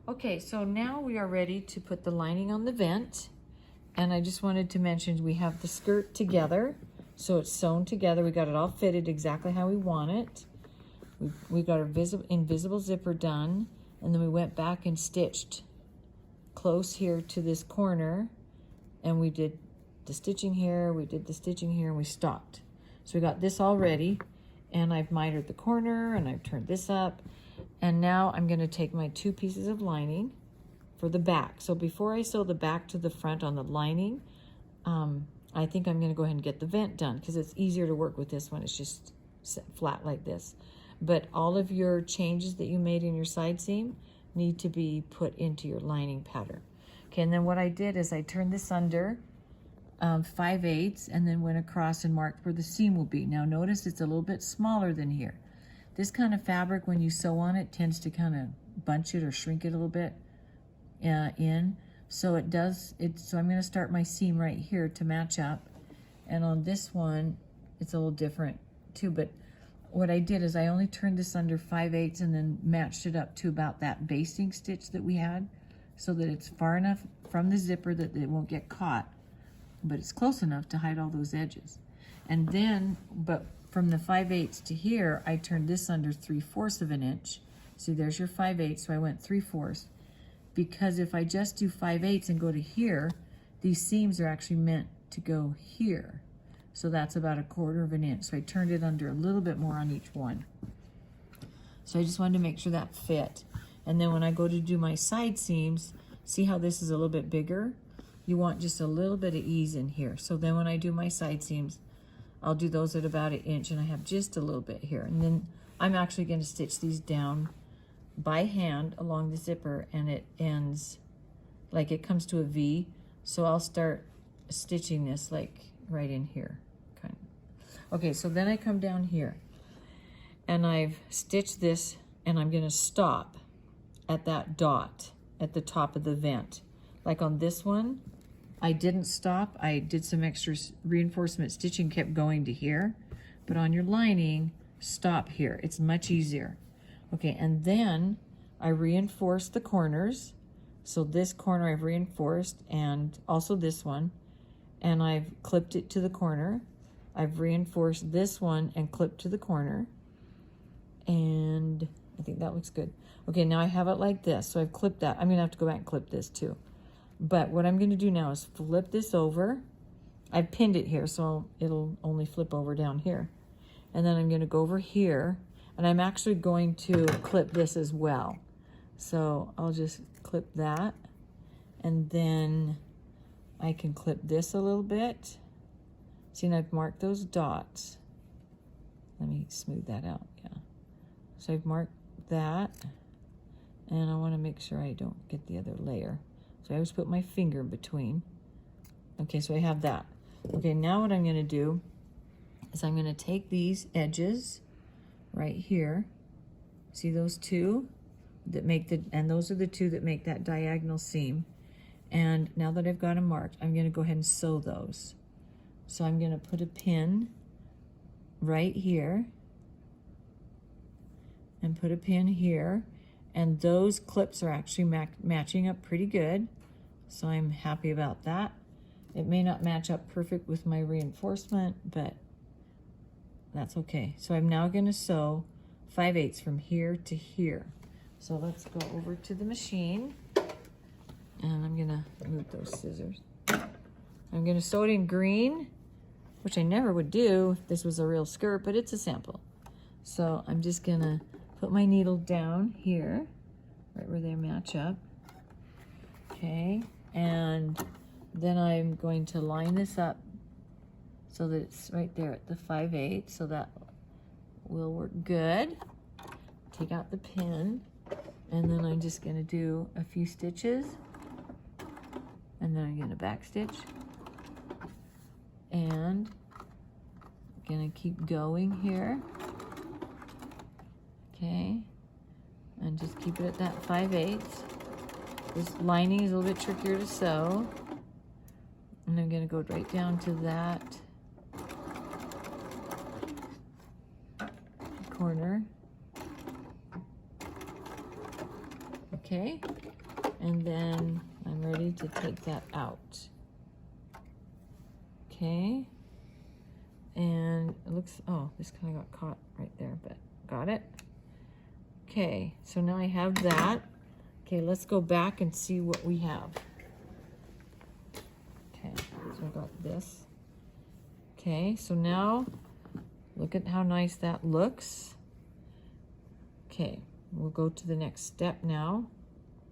Okay, so now we are ready to put the lining on the vent. And I just wanted to mention we have the skirt together. So it's sewn together. We got it all fitted exactly how we want it. We got our invisible zipper done. And then we went back and stitched close here to this corner. And we did the stitching here, we did the stitching here, and we stopped. So we got this all ready. And I've mitered the corner, and I've turned this up. And now I'm gonna take my 2 pieces of lining for the back. So before I sew the back to the front on the lining, I think I'm gonna go ahead and get the vent done because it's easier to work with this one. It's just flat like this. But all of your changes that you made in your side seam need to be put into your lining pattern. Okay, and then what I did is I turned this under 5/8 and then went across and marked where the seam will be. Now notice it's a little bit smaller than here. This kind of fabric, when you sew on it, tends to kind of bunch it or shrink it a little bit in. So it does, so I'm gonna start my seam right here to match up. And on this one, it's a little different too, but what I did is I only turned this under 5/8 and then matched it up to about that basting stitch that we had so that it's far enough from the zipper that it won't get caught, but it's close enough to hide all those edges. And then, but from the 5/8 to here, I turned this under 3/4 of an inch. See, there's your 5/8, so I went 3/4. Because if I just do 5/8 and go to here, these seams are actually meant to go here. So that's about 1/4 of an inch. So I turned it under a little bit more on each one. So I just wanted to make sure that fit. And then when I go to do my side seams, see how this is a little bit bigger? You want just a little bit of ease in here. So then when I do my side seams, I'll do those at about 1 inch and I have just a little bit here. And then I'm actually going to stitch these down by hand along the zipper, and it ends like it comes to a V. So I'll start stitching this like right in here. Kind of. Okay, so then I come down here and I've stitched this and I'm going to stop at that dot at the top of the vent. Like on this one, I didn't stop. I did some extra reinforcement stitching, kept going to here. But on your lining, stop here. It's much easier. Okay, and then I reinforced the corners. So this corner I've reinforced, and also this one. And I've clipped it to the corner. I've reinforced this one and clipped to the corner. And I think that looks good. Okay, now I have it like this. So I've clipped that. I'm gonna have to go back and clip this too. But what I'm gonna do now is flip this over. I've pinned it here, so it'll only flip over down here. And then I'm gonna go over here, and I'm actually going to clip this as well. So I'll just clip that, and then I can clip this a little bit. See, and I've marked those dots. Let me smooth that out, yeah. So I've marked that, and I wanna make sure I don't get the other layer. So I always put my finger in between. Okay, so I have that. Okay, now what I'm gonna do is I'm gonna take these edges right here. See those two that make the, and those are the two that make that diagonal seam. And now that I've got them marked, I'm gonna go ahead and sew those. So I'm gonna put a pin right here and put a pin here. And those clips are actually matching up pretty good. So I'm happy about that. It may not match up perfect with my reinforcement, but that's okay. So I'm now gonna sew 5/8 from here to here. So let's go over to the machine, and I'm gonna move those scissors. I'm gonna sew it in green, which I never would do if this was a real skirt, but it's a sample. So I'm just gonna put my needle down here, right where they match up. Okay, and then I'm going to line this up so that it's right there at the 5/8, so that will work good. Take out the pin, and then I'm just gonna do a few stitches, and then I'm gonna back stitch, and I'm gonna keep going here. Okay, and just keep it at that 5/8. This lining is a little bit trickier to sew. And I'm gonna go right down to that corner. Okay, And then I'm ready to take that out. Okay. And it looks, oh, this kind of got caught right there, but got it. Okay, so now I have that. Okay, let's go back and see what we have. Okay, so I got this. Okay, so now look at how nice that looks. Okay, we'll go to the next step now.